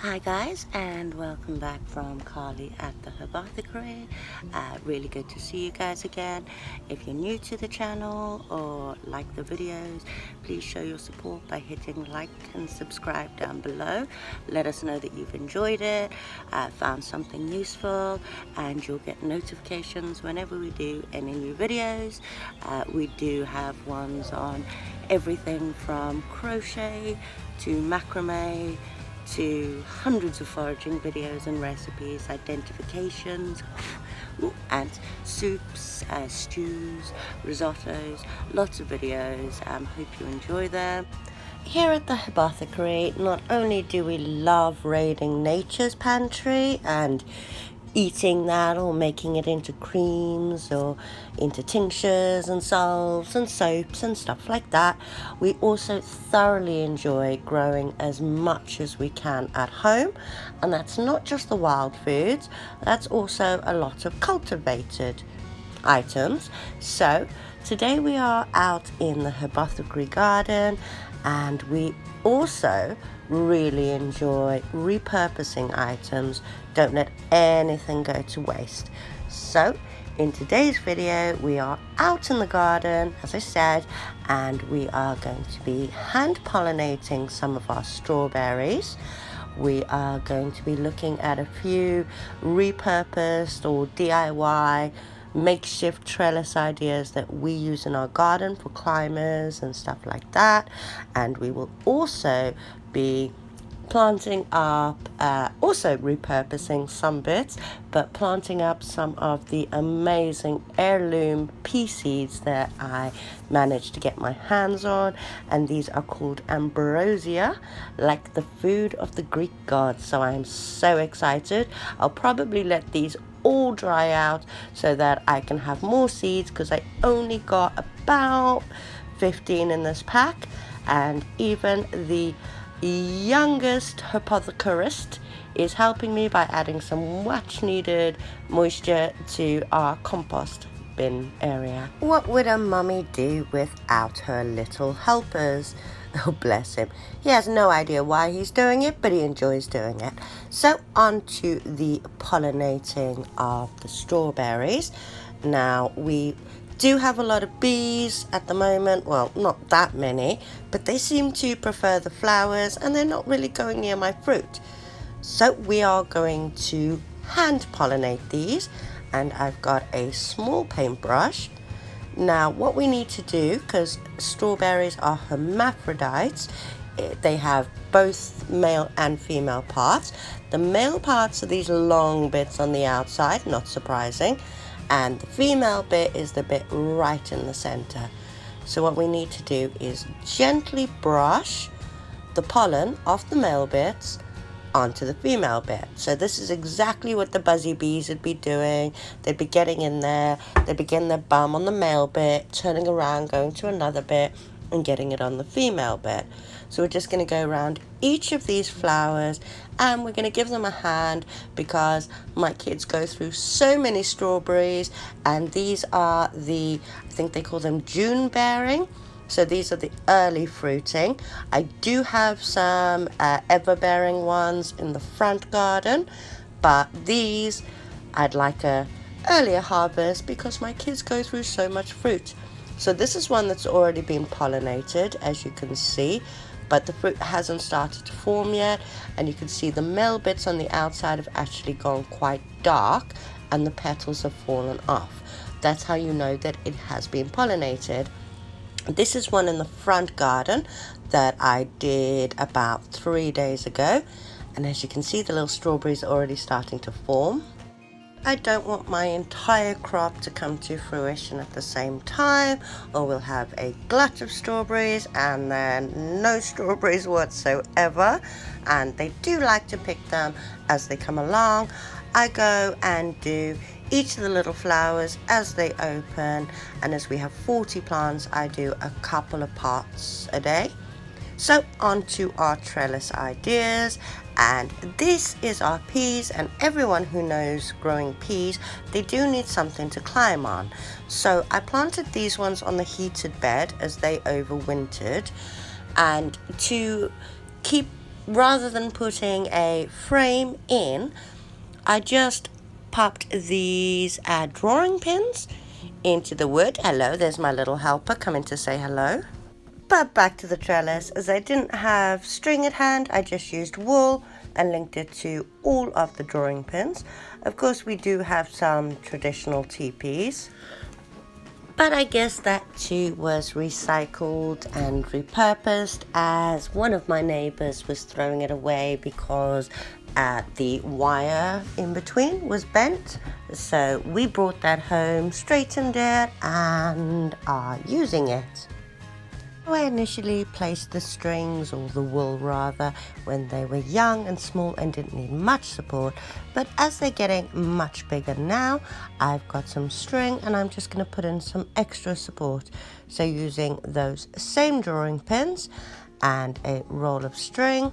Hi guys, and welcome back from Carly at the Herbothecary. Really good to see you guys again. If you're new to the channel or like the videos, please show your support by hitting like and subscribe down below. Let us know that you've enjoyed it, found something useful, and you'll get notifications whenever we do any new videos. We do have ones on everything from crochet to macrame to hundreds of foraging videos and recipes, identifications, and soups, stews, risottos, lots of videos. Hope you enjoy them. Here at the Herbothecary, not only do we love raiding nature's pantry and eating that or making it into creams or into tinctures and salves and soaps and stuff like that, we also thoroughly enjoy growing as much as we can at home. And that's not just the wild foods, that's also a lot of cultivated items. So today we are out in the Herbothecary garden, and we also really enjoy repurposing items. Don't let anything go to waste. So in today's video we are out in the garden, as I said, and we are going to be hand pollinating some of our strawberries. We are going to be looking at a few repurposed or DIY makeshift trellis ideas that we use in our garden for climbers and stuff like that. And we will also be planting up, also repurposing some bits, but planting up some of the amazing heirloom pea seeds that I managed to get my hands on. And these are called ambrosia, like the food of the Greek gods. So I am so excited. I'll probably let these all dry out so that I can have more seeds, because I only got about 15 in this pack. And even the youngest herbothecarist is helping me by adding some much needed moisture to our compost bin area. What would a mummy do without her little helpers? Oh, bless him. He has no idea why he's doing it, but he enjoys doing it. So on to the pollinating of the strawberries. Now, we do have a lot of bees at the moment. Well, not that many, but they seem to prefer the flowers and they're not really going near my fruit. So we are going to hand pollinate these, and I've got a small paintbrush. Now what we need to do, because strawberries are hermaphrodites, they have both male and female parts. The male parts are these long bits on the outside, not surprising, and the female bit is the bit right in the center. So what we need to do is gently brush the pollen off the male bits onto the female bit. So this is exactly what the buzzy bees would be doing. They'd be getting in there, they'd begin their bum on the male bit, turning around, going to another bit, and getting it on the female bit. So we're just going to go around each of these flowers, and we're going to give them a hand, because my kids go through so many strawberries, and these are the, I think they call them June bearing. So these are the early fruiting. I do have some ever-bearing ones in the front garden, but these I'd like a earlier harvest because my kids go through so much fruit. So this is one that's already been pollinated, as you can see, but the fruit hasn't started to form yet, and you can see the male bits on the outside have actually gone quite dark and the petals have fallen off. That's how you know that it has been pollinated. This is one in the front garden that I did about 3 days ago, and as you can see, the little strawberries are already starting to form. I don't want my entire crop to come to fruition at the same time, or we'll have a glut of strawberries and then no strawberries whatsoever. And they do like to pick them as they come along. I go and do each of the little flowers as they open, and as we have 40 plants, I do a couple of pots a day. So on to our trellis ideas, and this is our peas, and everyone who knows growing peas, they do need something to climb on. So I planted these ones on the heated bed as they overwintered, and to keep rather than putting a frame in, I just popped these drawing pins into the wood. Hello, there's my little helper coming to say hello. But back to the trellis, as I didn't have string at hand, I just used wool and linked it to all of the drawing pins. Of course, we do have some traditional teepees, but I guess that too was recycled and repurposed, as one of my neighbors was throwing it away because the wire in between was bent. So we brought that home, straightened it, and are using it. I initially placed the strings, or the wool rather, when they were young and small and didn't need much support, but as they're getting much bigger now, I've got some string and I'm just going to put in some extra support. So using those same drawing pins and a roll of string,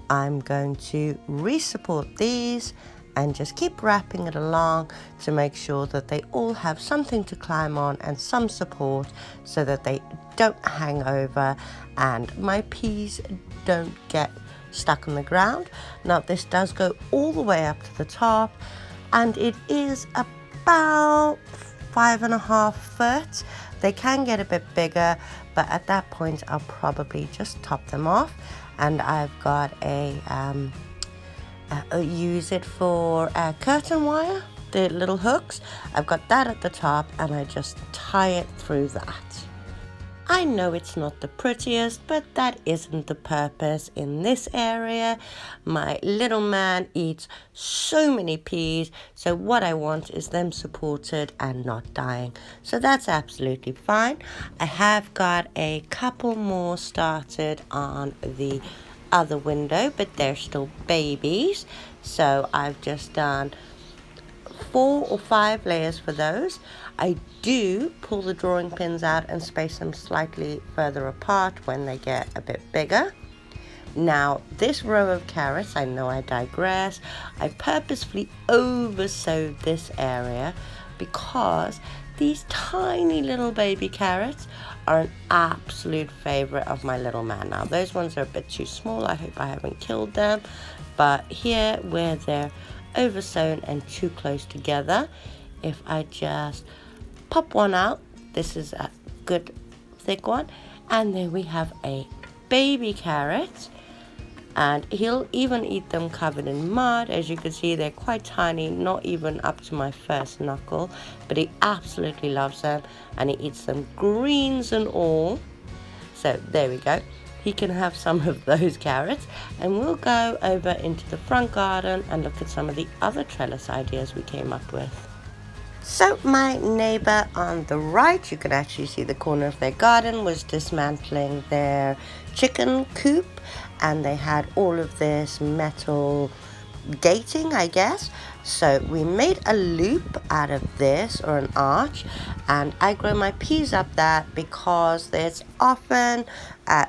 I'm going to re-support these and just keep wrapping it along to make sure that they all have something to climb on and some support, so that they don't hang over and my peas don't get stuck on the ground. Now this does go all the way up to the top, and it is about 5.5 foot. They can get a bit bigger, but at that point I'll probably just top them off. And I've got use it for curtain wire, the little hooks. I've got that at the top and I just tie it through that. I know it's not the prettiest, but that isn't the purpose in this area. My little man eats so many peas, so what I want is them supported and not dying. So that's absolutely fine. I have got a couple more started on the other window, but they're still babies. So I've just done 4 or 5 layers for those. I do pull the drawing pins out and space them slightly further apart when they get a bit bigger. Now this row of carrots, I know I digress, I purposefully oversowed this area because these tiny little baby carrots are an absolute favorite of my little man. Now those ones are a bit too small, I hope I haven't killed them, but here where they're oversown and too close together, if I just pop one out, this is a good thick one, and then we have a baby carrot, and he'll even eat them covered in mud. As you can see, they're quite tiny, not even up to my first knuckle, but he absolutely loves them and he eats them greens and all. So there we go, he can have some of those carrots, and we'll go over into the front garden and look at some of the other trellis ideas we came up with. So my neighbor on the right, you can actually see the corner of their garden, was dismantling their chicken coop, and they had all of this metal gating, I guess. So we made a loop out of this, or an arch, and I grow my peas up that because it's often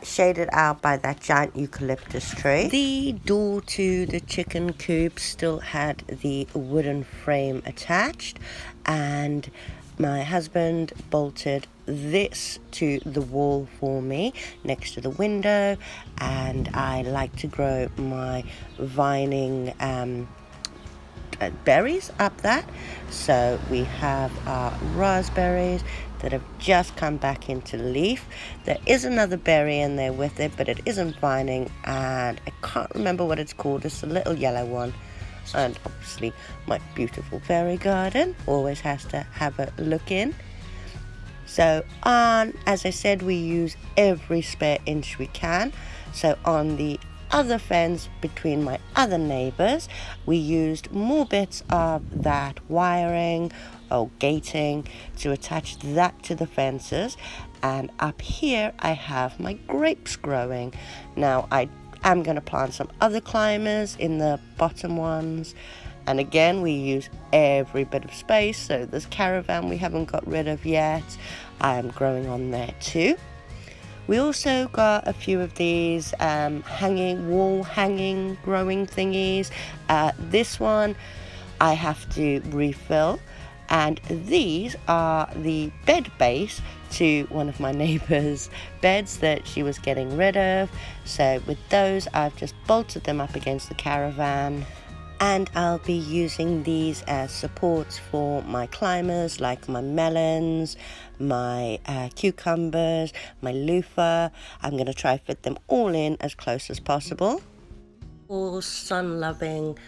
shaded out by that giant eucalyptus tree. The door to the chicken coop still had the wooden frame attached, and my husband bolted this to the wall for me next to the window, and I like to grow my vining berries up that. So we have our raspberries that have just come back into leaf. There is another berry in there with it, but it isn't vining, and I can't remember what it's called. It's a little yellow one. And obviously my beautiful fairy garden always has to have a look in. So as I said, we use every spare inch we can. So on the other fence between my other neighbors, we used more bits of that wiring or gating to attach that to the fences. And up here I have my grapes growing. Now I'm going to plant some other climbers in the bottom ones, and again we use every bit of space. So this caravan we haven't got rid of yet, I'm growing on there too. We also got a few of these wall hanging growing thingies. This one I have to refill, And these are the bed base to one of my neighbor's beds that she was getting rid of. So with those, I've just bolted them up against the caravan. And I'll be using these as supports for my climbers, like my melons, my cucumbers, my loofah. I'm going to try to fit them all in as close as possible. All sun-loving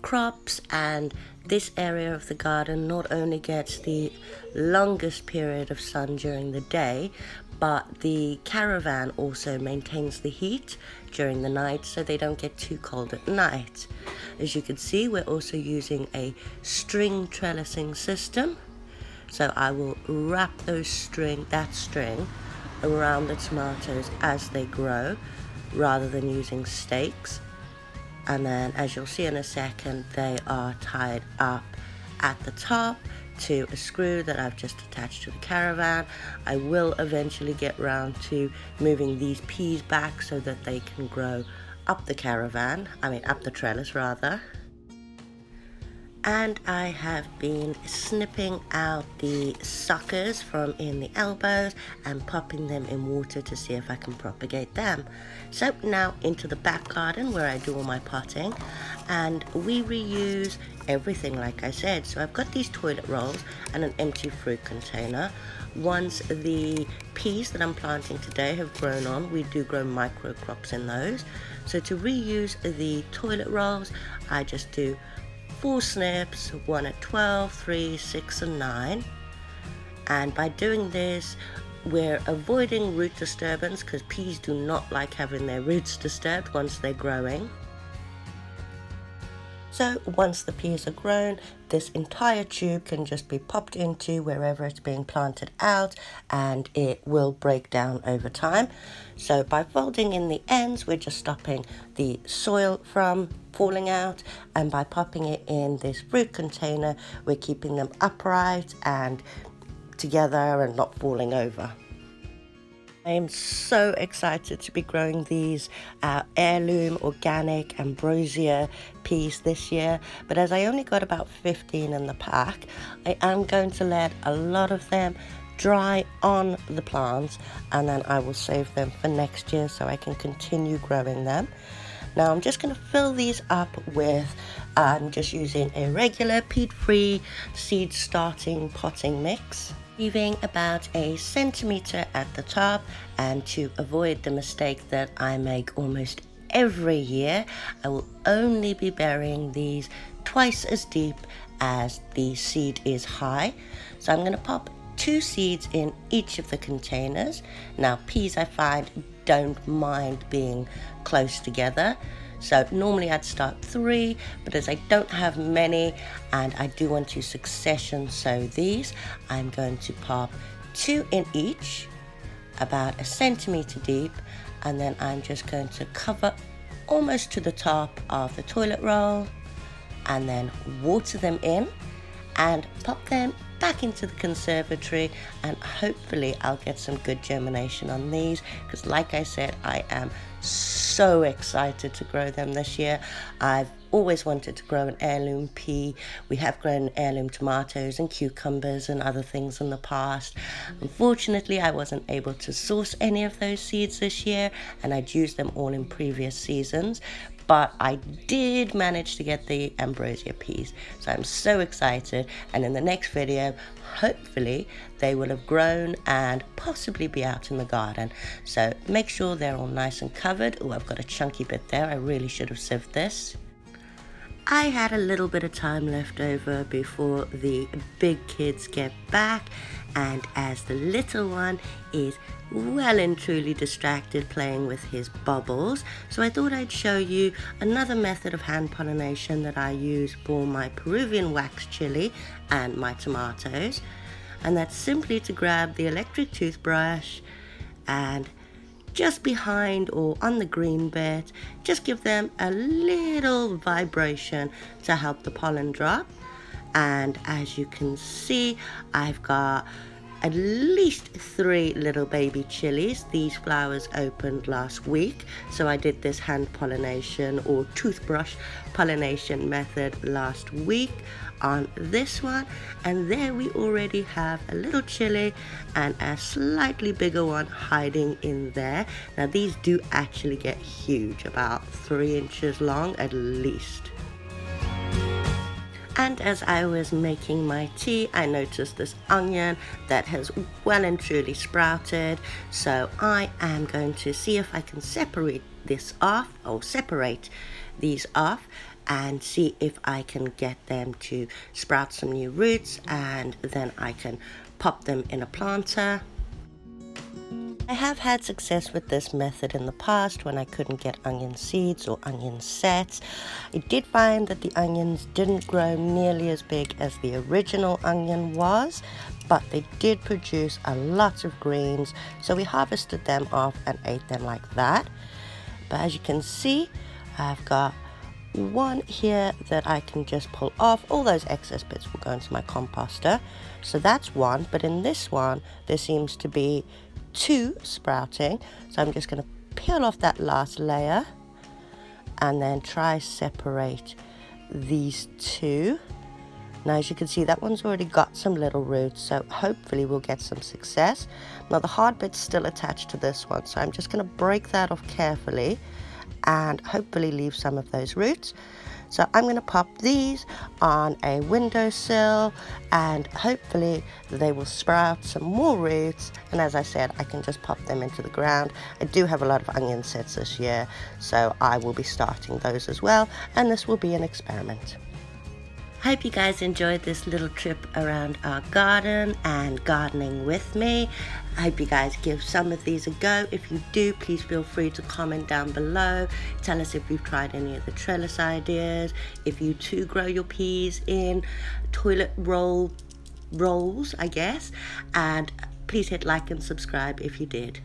crops, and this area of the garden not only gets the longest period of sun during the day, but the caravan also maintains the heat during the night so they don't get too cold at night. As you can see, we're also using a string trellising system. So I will wrap that string around the tomatoes as they grow rather than using stakes. And then, as you'll see in a second, they are tied up at the top to a screw that I've just attached to the caravan. I will eventually get round to moving these peas back so that they can grow up the up the trellis rather. And I have been snipping out the suckers from in the elbows and popping them in water to see if I can propagate them. So now into the back garden where I do all my potting, and we reuse everything like I said. So I've got these toilet rolls and an empty fruit container. Once the peas that I'm planting today have grown on, we do grow micro crops in those. So to reuse the toilet rolls, I just do 4 snips, 1 at 12, 3, 6 and 9. And by doing this, we're avoiding root disturbance because peas do not like having their roots disturbed once they're growing. So once the peas are grown, this entire tube can just be popped into wherever it's being planted out, and it will break down over time. So by folding in the ends, we're just stopping the soil from falling out, and by popping it in this fruit container, we're keeping them upright and together and not falling over. I am so excited to be growing these heirloom organic ambrosia peas this year, but as I only got about 15 in the pack, I am going to let a lot of them dry on the plants, and then I will save them for next year so I can continue growing them. Now I'm just going to fill these up with, I'm just using a regular peat-free seed starting potting mix, leaving about a centimetre at the top. And to avoid the mistake that I make almost every year, I will only be burying these twice as deep as the seed is high. So I'm going to pop 2 seeds in each of the containers. Now peas, I find, don't mind being close together, so normally I'd start 3, but as I don't have many and I do want to succession sow these, I'm going to pop 2 in each, about a centimetre deep, and then I'm just going to cover almost to the top of the toilet roll and then water them in and pop them back into the conservatory, and hopefully I'll get some good germination on these, because like I said, I am so excited to grow them this year. I've always wanted to grow an heirloom pea. We have grown heirloom tomatoes and cucumbers and other things in the past. Unfortunately, I wasn't able to source any of those seeds this year, and I'd used them all in previous seasons. But I did manage to get the ambrosia peas, so I'm so excited, and in the next video hopefully they will have grown and possibly be out in the garden. So make sure they're all nice and covered. Oh, I've got a chunky bit there, I really should have sieved this. I had a little bit of time left over before the big kids get back, and as the little one is well and truly distracted playing with his bubbles, so I thought I'd show you another method of hand pollination that I use for my Peruvian wax chili and my tomatoes, and that's simply to grab the electric toothbrush and just behind or on the green bit, just give them a little vibration to help the pollen drop. And as you can see, I've got at least 3 little baby chilies. These flowers opened last week, so I did this hand pollination or toothbrush pollination method last week on this one, and there we already have a little chili and a slightly bigger one hiding in there. Now these do actually get huge, about 3 inches long at least. And as I was making my tea, I noticed this onion that has well and truly sprouted. So I am going to see if I can separate this off, or separate these off, and see if I can get them to sprout some new roots, and then I can pop them in a planter. I have had success with this method in the past when I couldn't get onion seeds or onion sets. I did find that the onions didn't grow nearly as big as the original onion was, but they did produce a lot of greens, so we harvested them off and ate them like that. But as you can see, I've got one here that I can just pull off. All those excess bits will go into my composter, so that's one. But in this one there seems to be 2 sprouting, so I'm just going to peel off that last layer and then try separate these 2. Now as you can see, that one's already got some little roots, so hopefully we'll get some success. Now the hard bit's still attached to this one, so I'm just going to break that off carefully and hopefully leave some of those roots. So I'm going to pop these on a windowsill and hopefully they will sprout some more roots, and as I said, I can just pop them into the ground. I do have a lot of onion sets this year, so I will be starting those as well, and this will be an experiment. I hope you guys enjoyed this little trip around our garden and gardening with me. I hope you guys give some of these a go. If you do, please feel free to comment down below. Tell us if you've tried any of the trellis ideas, if you too grow your peas in toilet rolls, I guess. And please hit like and subscribe if you did.